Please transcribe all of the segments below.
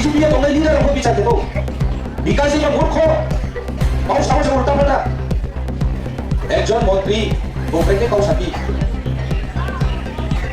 পৃথিবীতে তোমরা লিডার উপর বিচার দেবো বিকাশ এটা মূর্খ কাউ সাহসে উল্টা পাল্টা একজন মন্ত্রী গোপেকে কাউ সাথী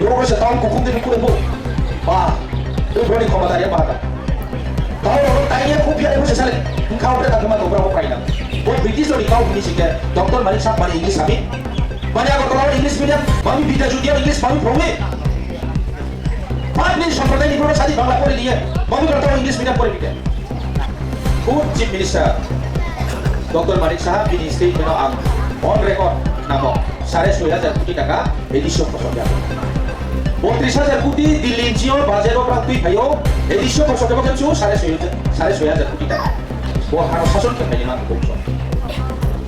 রোগের তাও কুকুম দিন করে বল বা রোগী ক্ষমতারিয়া বাহাদা তাও তাইয়া খুব ফিরে বসে সালে খাওয়াতে তাকে মা তোমরা পাই না ও ব্রিটিশ লড়ি কাউ ফিনিশ কে ডক্টর মালিক সাহেব মানে ইংলিশ আমি মানে আগত ইংলিশ মিডিয়াম আমি বিদ্যা জুটিয়া ইংলিশ আমি প্রমে আপনি সম্প্রদায় নিগ্রহ সাথী বাংলা করে নিয়ে আমি করতে ইংলিশ মিডিয়াম করে দিতে খুব চিফ মিনিস্টার ডক্টর মালিক সাহেব তিনি স্টেটমেন্ট অন রেকর্ড নামক 6,500 কোটি টাকা এডিশন ফসল 32,000 কোটি দিল্লি জিও বাজেট প্রাপ্তি ভাইও এডিশন ফসল কেবল 6,500 কোটি টাকা ও হার শাসন কে ভাই মান কম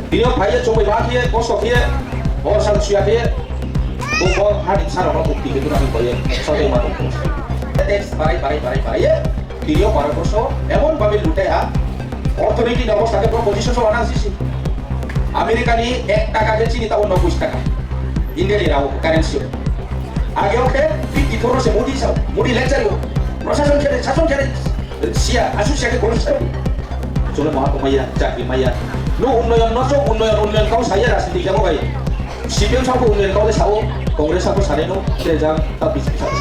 দিও ভাইয়ে চোবে বাকিয়ে কষ্ট দিয়ে ও সাল সুয়া দিয়ে ও হার ইনসার ও মুক্তি কে আমি কইয়ে সবে মান কম ট্যাক্স বাড়াই দিও ভারতবর্ষ এমন ভাবে লুটায়া অর্থনৈতিক অবস্থাকে প্রপোজিশন সব আনা আসছে আমেরিকানি 1 টাকা কে চিনি তাও 90 টাকা ইন্ডিয়ানি রাও কারেন্সি আগে ওকে পিটি থরসে মোদি লেকচার প্রশাসন কে শাসন কে সিয়া আসুসিয়া কে কোন সাহেব চলে মহাকুমাইয়া চাকরি মাইয়া নো উন্নয়ন নজো উন্নয়ন কাউ সাইয়া রাজনীতি যাবো ভাই সিপিএম সাহেব উন্নয়ন কাউ সাও কংগ্রেস সাহেব সারেনো তেজাং তা বিজেপি সাহেব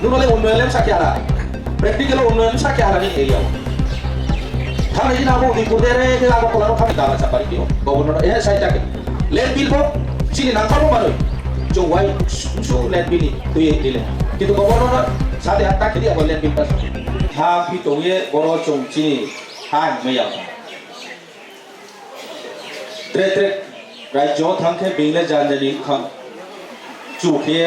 নুনলে উন্নয়ন সাকি আরা প্র্যাকটিক্যাল উন্নয়ন সাকি আরা নি এরিয়া थाने जी नामो दिपुदे रे के आगो कोलानो थाने दाला चापारी दियो गवर्नर ए साइटा के लैंड बिल को चिनि नांखाबो मानो जो वाइ सु लैंड बिल तो ये दिले किंतु गवर्नर साथे हाता के दिया लैंड बिल पास हा भी तो ये बरो चों चिनि हान मैया त्रे राज्य थांखे बेंगले जानजनि खां जुखे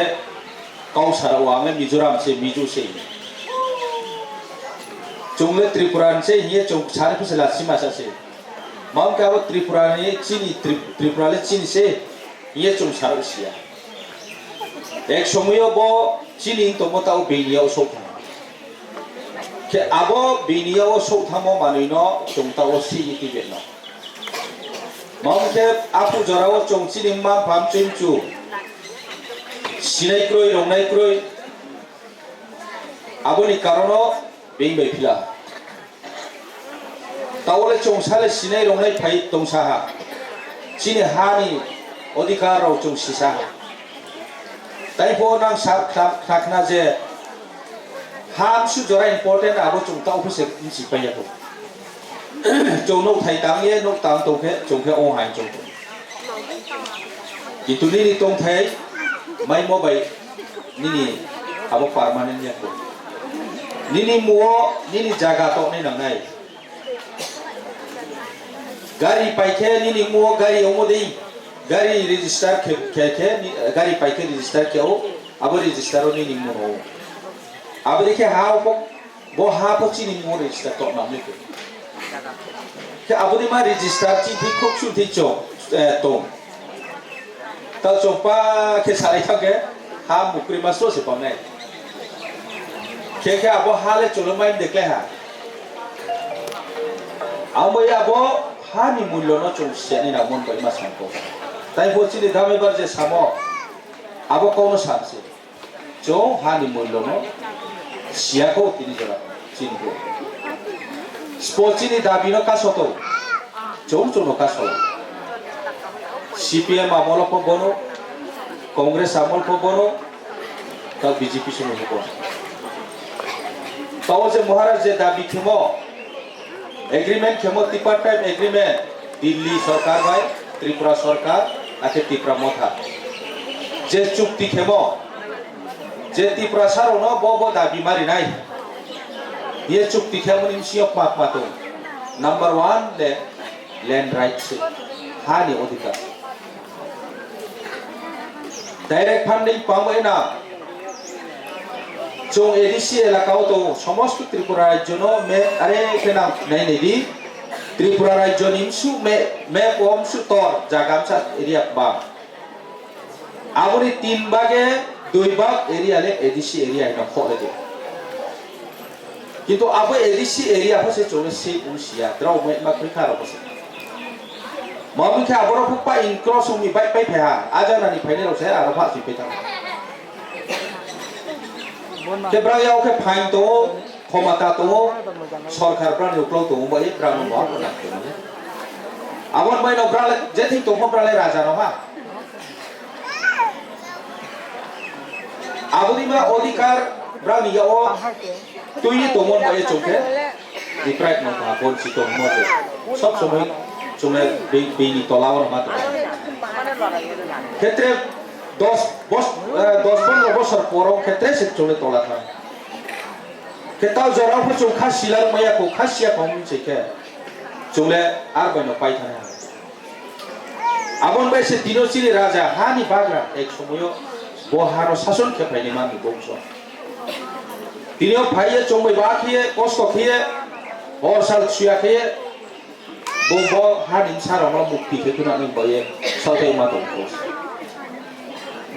काउसारा वांगे मिजोराम से मिजो से चोंगले त्रिपुरा से ये चोंग सारे कुछ लासी मासा से मांग क्या वो त्रिपुरा ने त्रिपुरा ले चीनी से ये चोंग सारे सिया एक समय वो चीनी तो मोटा वो बेनिया वो सोता के अब बेनिया वो सोता मो मानी ना चोंगता वो सी इति बेना मांग के आपको जरा वो चोंग चीनी मां पाम चुंचु सिनाई क्रोई रोंगनाई क्रोई अब नि कारणों बेंग बेफिला तावले चोंसाले सिनाई रोंनाय फाइ दंसाहा चिनि हानि अधिकार राव चोंसिसा ताइफो नां साब खाखना जे हाम सु जरा इम्पोर्टेंट आबो चोंता अफिसे मिसि पायाखौ चोंनो थाइ तांगे नो तां तोखे चोंखे ओ हाय चोंखे कितु नि तों थाइ माइ मोबाइ निनि आबो पार्मानेंट याखौ निनि मुओ निनि जागा तो नि नंगाय गाड़ी पाइके निनि मुओ गाड़ी ओमोदे गाड़ी रजिस्टर के गाड़ी पाइके रजिस्टर के ओ अब रजिस्टर निनि मुओ अब देखे हाउ बो हा पची निनि मुओ रजिस्टर तो नाम लेके के अब दे मा रजिस्टर ची थि खोक सु थि चो तो ता चोपा के साले थाके हा मुक्री मासो से पाने के अब हाले चलो माइन देखले हा अब अब हानि मूल्य न चौसियानि ना मन बाय मासांको ताइ होचिनि दामे बार जे सामो अब कौन सानसे जो हानि मूल्य न सियाको तिनि जरा चिनिको स्पोचिनि दाबिनो कासतो चौचनो कासो सीपीएम আমল পবনো कांग्रेस আমল পবনো তা বিজেপি শুনো হবো ताओ जे महाराज जे दाबी खेमो एग्रीमेंट खेमो तिपार टाइम एग्रीमेंट दिल्ली सरकार भाई त्रिपुरा सरकार आके त्रिपुरा मथा जे चुक्ति खेमो जे त्रिपुरा सारो न बो दाबी मारि नाय ये चुक्ति खेमो निमसियो पाप मातो नंबर 1 ले लैंड राइट से हानि अधिकार डायरेक्ट फंडिंग पामो ना जो एडीसी एलाकाओ तो समस्त त्रिपुरा राज्य नो में अरे के नाम नहीं नहीं त्रिपुरा राज्य निमसु में कमसु तोर जागामसा एरिया बा आबोनि 3 भागे 2 भाग एरिया ले एडीसी एरिया है ना खोले दे किंतु अब एडीसी एरिया फसे चोने से उसिया द्राव में मा खैखा रो बसे माबि के आबरो फपा इनक्रॉस उमि बाय बाय फेहा आजानानि फाइने रो से आरो फासि पेता केब्रा याव के फाइन तो ক্ষমতা তো সরকার প্রাণ উকলাও তো বাই প্রাণ মহা আবন মাইনো প্রালে যেথি তো প্রালে রাজা নমা আবদিমা অধিকার ব্রামিয়াও তুই তোমন বাই চোখে ডিপ্রাইট নতা বলছি তো মজে সব সময় চুমে বেনি তলাও মাত্র ক্ষেত্রে 10-15 বছর পরও ক্ষেত্রে সে চলে তোলা হয় কেতাও জরাও চৌ খাসিলার মায়াকো খাসিয়া কম চেকে চলে আর বাইনো পাই থাকে আবন বাই সে দিনচিরি রাজা হানি বাগরা এক সময় বহার শাসন খেপাইনি মানি বংশ তিনিও ভাইয়ে চম্বই বা খেয়ে কষ্ট খেয়ে অরসাল ছুয়া খেয়ে বব হানিম সারং মুক্তি খেকুনানি বয়ে সাউথাই মা দংকস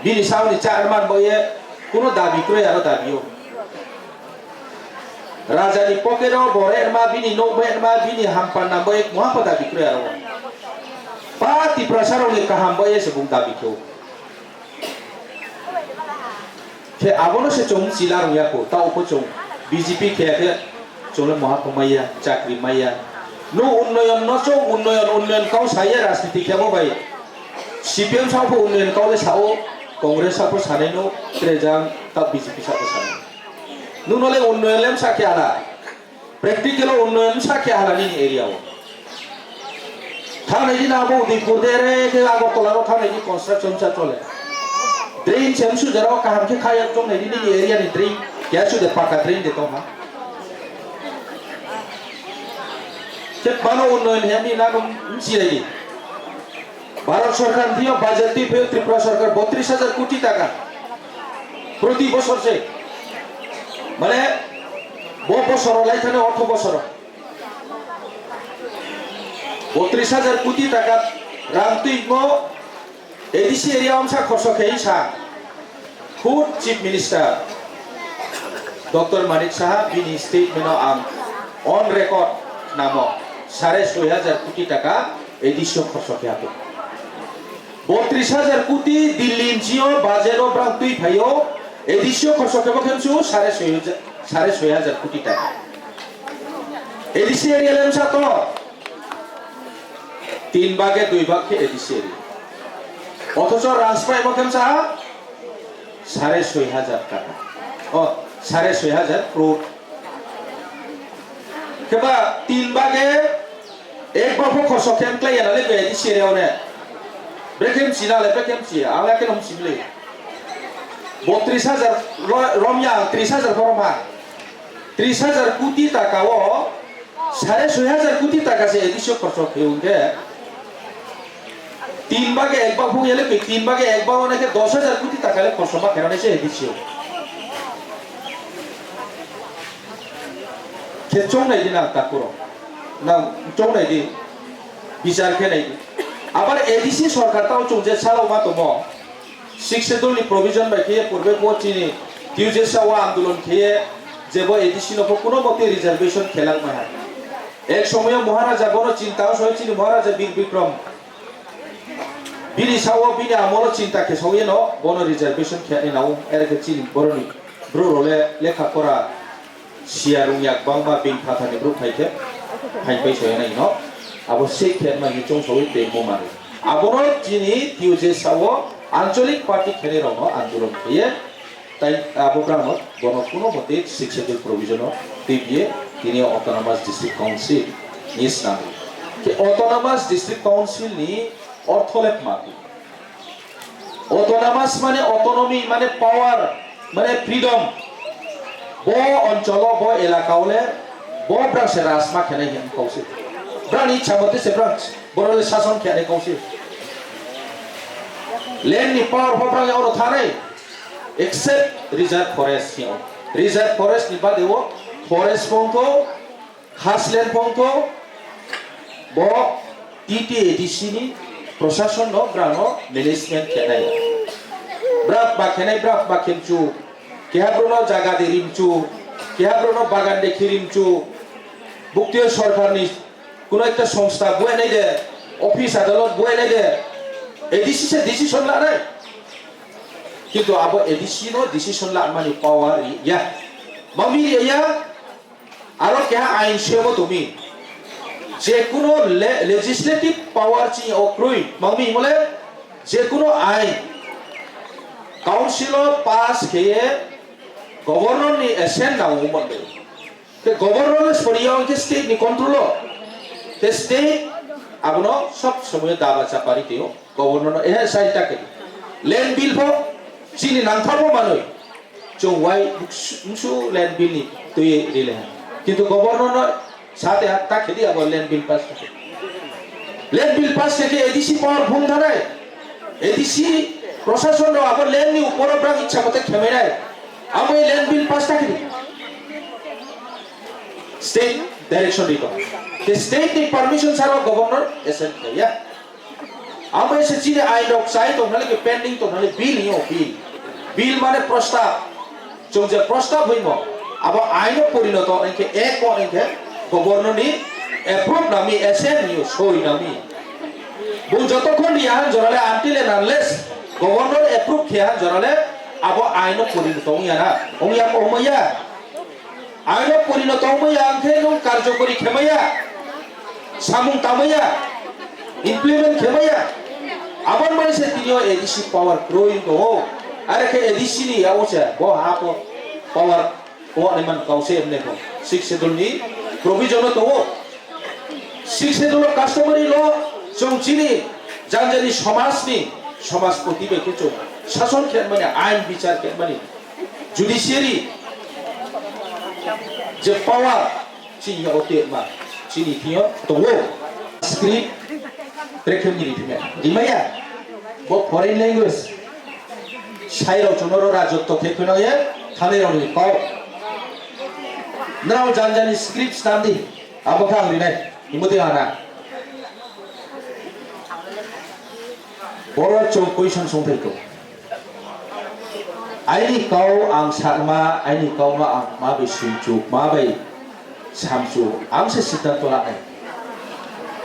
বিনি সাউনি চারমান বয়ে কোনো দাবি করে আর দাবিও রাজানি পকেরও বরের মা বিনি নবের মা বিনি হামপান না বয়ে মহাপা দাবি করে আর পাতি প্রসারণে কাহাম বয়ে সে বুং দাবি কেউ কে আবনো সে চং চিলা রুয়াকো তাও উপচং বিজেপি খেয়ে চলে মহাপমাইয়া চাকরি মাইয়া নো উন্নয়ন নচ উন্নয়ন কাউ সাইয়া রাজনীতি খেবো ভাই সিপিএম সাপো উন্নয়ন কাউলে সাও কংগ্রেস সাপো সানে নো ট্রেজাং তা বিজেপি সাপো সানে নুনলে উন্নয়ন লেম সাকে আলা প্র্যাকটিক্যাল উন্নয়ন সাকে আলা নি এরিয়াও থানে দিন আবো উদয়পুর দেরে কে আগরতলারও থানে দি কনস্ট্রাকশন চা চলে ড্রেন চেমসু যারাও কাহামকে খায় একদম এই দিন এরিয়া নি ড্রেন ক্যাচু দে পাকা ড্রেন দে তো হা বানো উন্নয়ন হেমি নাগম চিরাই ভারত সরকার দিয়ে বাজেট দিয়ে ত্রিপুরা সরকার 32,000 কোটি টাকা প্রতি বছর সে মানে বছর লাইখানে অর্থ বছর 32,000 কোটি টাকা রামতুইগ এডিসি এরিয়া অংশা খরচ খেয়ে সা food chief minister doctor Manik Saha বিনি স্টেটমেন্ট আম অন রেকর্ড নামক 6,500 কোটি টাকা এডিসি খরচ খেয়ে 32,000 কোটি দিল্লি জিও বাজেরও প্রান্তুই ভাইও এডিসি খরচ খেয়ে খেমছু 6,500 কোটি টাকা এডিসি এরিয়া লেমসা তো 3 ভাগে 2 ভাগ কে এডিসি এরিয়া অথচ রাজপাই মখেমসা 6,500 টাকা ও 6,500 ক্রোড় কেবা 3 ভাগে 1 ভাগ খরচ খেম ক্লাই নালে এডিসি এরিয়া নে ব্রেকেম সিনালে ব্রেকেম সি আলা কে নম সিবলে 32,000 রমিয়া 30,000 ফরমা 30,000 কোটি টাকা ও 6,500 কোটি টাকা সে এডিসি খরচ খেউকে 3 ভাগে 1 ভাগ হইলে 3 ভাগে 1 ভাগ অনেকে 10,000 কোটি টাকা লে খরচ বা কেন এসে এডিসি কে চং নাই দিনা তাকুরো না চং নাই দি বিচার খে নাই আবার এডিসি সরকার তাও চংজে সালাও মা তোম 6 শিডিউল নি প্রভিশন বাকি পূর্বে পচিনি টিউজে সাওয়া আন্দোলন খেয়ে যেব এডিসি নফ কোনো মতে রিজার্ভেশন খেলার মা এক সময় মহারাজা বড় চিন্তাও হয়েছিল মহারাজা বীর বিক্রম বিনি সাওয়া বিনি আমল চিন্তা কে সয়ে ন বন রিজার্ভেশন খেয়ে নাও এরকে চিন বড়নি ব্রো রলে লেখা করা সিয়ারুং yak bangba bin phathani bro phaike phaipai soya nai no abo sei khet ma chong soi te mo mare abono chini tiuje sawo আঞ্চলিক পার্টি খেলে রং আন্দোলন খেয়ে তাই আবগ্রাম গণ কোনো মতে শিক্ষকের প্রভিজন দিয়ে তিনি অটোনমাস ডিস্ট্রিক্ট কাউন্সিল নিজ নামে অটোনমাস ডিস্ট্রিক্ট কাউন্সিল নি অর্থলেখ মাপি অটোনমাস মানে অটোনমি মানে পাওয়ার মানে ফ্রিডম ব অঞ্চল ব এলাকাওলে ব ব্রাঞ্চে রাজমা খেলে হেম কাউন্সিল ব্রাঞ্চ ইচ্ছা মতে সে ব্রাঞ্চ বড়লে শাসন খেলে কাউন্সিল লেন নি পাওয়ার হব্রাং এওনো থানে except reserve forest here reserve forest ni badeo forest pongko khaslen pongko bo TTADC ni প্রশাসন no brano management khenai brak ba khenai brak ba khemchu kehabrono jaga de rimchu kehabrono bagan de khirimchu buktiyo সরকার ni কোন একটা সংস্থা বয়ে নাই দে office আদালত বয়ে নাই দে ADC সে decision লা রে কিন্তু আবো এডিসি নো ডিসিশন লা মানে পাওয়ার ইয়া মামি ইয়া আরো কেহা আইন সেব তুমি যে কোনো লেজিসলেটিভ পাওয়ার চি অক্রুই মামি বলে যে কোনো আইন কাউন্সিল পাস খেয়ে গভর্নর নি এসেন নাও মন্ডে তে গভর্নর সরিয়াও কে স্টেট নি কন্ট্রোল তে স্টেট আবনো সব সময় দাবা চাপারি তেও গভর্নর এ সাইটা কে ল্যান্ড বিল ফো চিনি নাংথাবো মানুষ চৌয়াই মুসু ল্যান্ড বিল নি তুই রিলে কিন্তু গভর্নর সাথে তা খেদি আবার ল্যান্ড বিল পাস করে ল্যান্ড বিল পাস থেকে এডিসি পাওয়ার ভুল ধারায় এডিসি প্রশাসন আবার ল্যান্ড নি উপর ব্রাং ইচ্ছা মতে খেমে নাই আমি ল্যান্ড বিল পাস তা খেদি স্টেট ডাইরেকশন দিত the state ni permission saro governor esen ya আমি এসে চিনে আইন অক্সাইড তো নালে কি পেন্ডিং তো নালে বিল নিও বিল মানে প্রস্তাব চোং যে প্রস্তাব হইম আবার আইন পরিণত একে এক একে গভর্নর নি অ্যাপ্রুভ নামি এসেন নিও সই নামি বল যতক্ষণ ইয়ান জরালে until and unless governor approve খেয়া জরালে আবার আইন পরিণত হইয়া ওময়া আইন পরিণত হইয়া আনকে কার্যকরী খেমাইয়া সামুং তামাইয়া ইমপ্লিমেন্ট খেমাইয়া আবার মানুষের তিনিও এডিসি পাওয়ার গ্রোইং তো আরে কে এডিসি নি আওছে বো হাপো পাওয়ার ও নিমান কাউসে এমনে কো সিক্স শিডিউল নি প্রভিজন তো সিক্স শিডিউল কাস্টমারি ল চৌচিনি জানজানি সমাজ প্রতিবেকে চৌ শাসন খেত মানে আইন বিচার খেত মানে জুডিশিয়ারি যে পাওয়ার চিনি ওতে মা চিনি থিও তো স্ক্রিপ্ট প্রেক্ষেপনি দিমে দিমাইয়া বো ফরেন ল্যাঙ্গুয়েজ সাইরাও চনরো রাজত্ব খেখনয়ে থানেরাवनि পাও নাও জানজানি স্ক্রিপ্ট স্টান্দি আবখা হরিনাই ইমতে আনা বড় চৌ কুইশন সংথাইको आइनि काउ आं सारमा आइनि काउमा आं माबे सुंचु माबै सामचु आं से सिद्धांत लानाय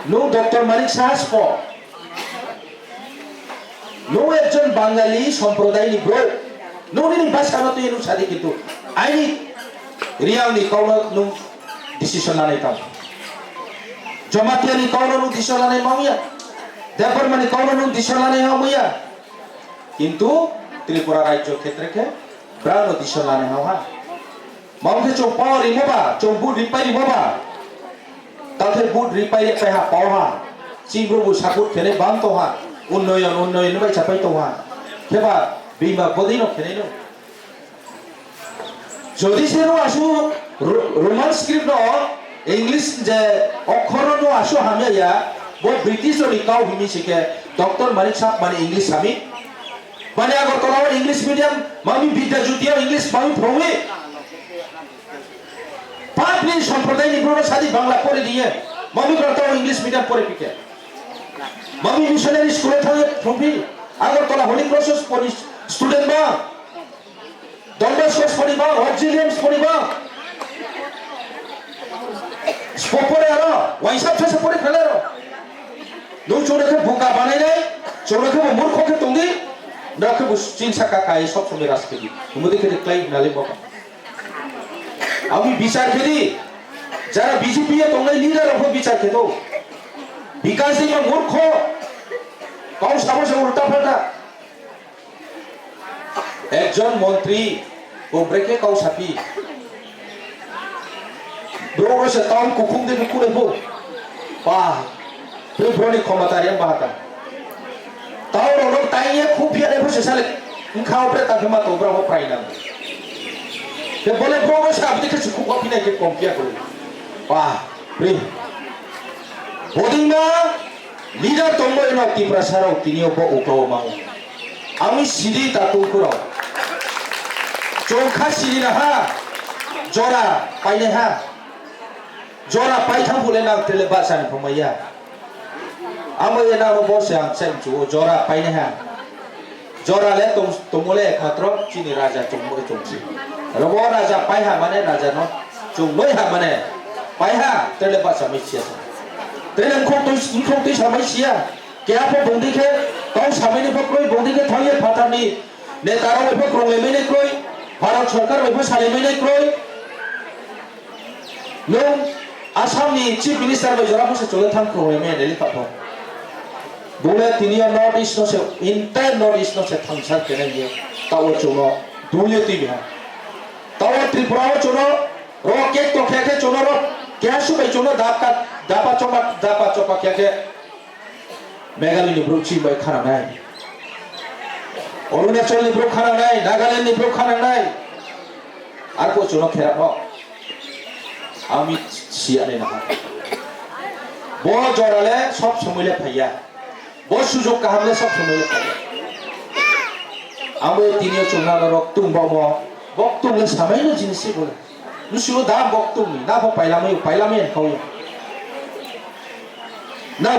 नो डॉक्टर मानिक साहस फ नो একজন বাঙালি সম্প্রদায়নি ব্রো নো নি ভাষা মত এনু সাদি কিন্তু আইনি রিয়াউনি কাউনা নো ডিসিশন লানাই তাম জমাতিয়ানি কাউনা নো ডিসিশন লানাই মামিয়া দেবর মানে কাউনা নো ডিসিশন লানাই হামিয়া কিন্তু ত্রিপুরা রাজ্য ক্ষেত্রে প্রাণ ডিসিশন লানাই হাওয়া মাউকে চৌ পাওয়ার রিমোবা চৌ বুট রিপাই রিমোবা তাতে বুট রিপাই পেহা পাওয়া চিংব্রবু সাকুট খেলে বান্ত হা উন্নয়ন বাই চাপাই তো হা কেবা বিমা বদিনো খেলে নো যদি সেনো আসু রোমান স্ক্রিপ্ট ন ইংলিশ যে অক্ষর ন আসু হামিয়া বো ব্রিটিশ নি কাউ হিমি শিখে ডক্টর মানিক সাহেব মানে ইংলিশ আমি মানে আগরতলা ইংলিশ মিডিয়াম মামি বিদ্যা জ্যোতিয়া ইংলিশ মামি প্রমে পাঁচনি সম্প্রদায় নিপুণ সাদি বাংলা পড়ে দিয়ে মামি করতে ইংলিশ মিডিয়াম পড়ে পিকে মামি মিশনারি স্কুলে থাকে প্রমে আগরতলা হোলি ক্রসেস পড়ি স্টুডেন্ট বা দন্ডাস পড়িবা অক্সিলিয়ামস পড়িবা স্পপরে আরো ওয়াইসাপ ছেসে পড়ে ফেলে র নো চোরকে বোকা বানাই নাই চোরকে মূর্খকে তুঙ্গি নাকে চিন সাকা কাই সব সময় রাস্তে দি মুদি কে ক্লাই নালে বকা আমি বিচার খেদি যারা বিজেপি এ তোমরা লিডার অফ বিচার খেতো বিকাশ দিবা মূর্খ কাউ সাবসে উল্টা পাল্টা একজন মন্ত্রী গোব্রেকে কাউ সাপি ব্রোরসে তাম কুকুম দে কুলে বো পা প্রিব্রনি ক্ষমতারিয়া বাহাতা তাও রোগ তাইয়ে খুব ফিয়ারে বসে সালে খাও প্রে তাকে মা তো ব্রহ প্রাই না তে বলে ব্রোরসে আপনি কে খুব কপি নাই কে কম্পিয়া করে পা প্রে বদিনা লিডার তোমরা এনো ত্রিপুরা সারাও তিনিও বো উপাও মাও আমি সিধি তাকু কুরাও চৌখা সিধি না হা জরা পাইলে হা জরা পাইথাম বলে না তেলে বাসানি ফমাইয়া আমি এনা বসে আম সেঞ্চু জরা পাইলে হা জরা লে তোমলে একমাত্র চিনি রাজা চুমরে চুমছি রব রাজা পাইহা মানে রাজা ন চুমই হা মানে পাইহা তেলে বাসা মিছিয়া তেলে খং তুই সামাইছিয়া কে আপো বন্দিকে কাউ সামাইনি ফক্রই বন্দিকে থাইয়ে ফাটানি নে তারা ওইফ ক্রমে মেনে ক্রই ভারত সরকার ওইফ সালে মেনে ক্রই nung Assamni chief minister bai jora phose chole thang ko me neli pa pho bole tiniya north east no se entire north east no se thang sar ke ne tawo chuno dule ti bha tawo tripura chuno ro ke to khe chuno ro kya su bai chuno dapa chopa khe Meghalaya ni bro chi bai khana nai Arunachal ni bro khana nai Nagaland ni bro khana nai ar ko chuno khera pho আমি সিয়ারে না বো জড়ালে সব সময়লে ফাইয়া বো সুযোগ কাহামলে সব সময়লে ফাইয়া আমি তিনিও Chunar রক্তুম bomb বক্তুমলে সামাইনো জিনিসই বলে নুসিও দা বক্তুম না পাইলামে খাওয়া না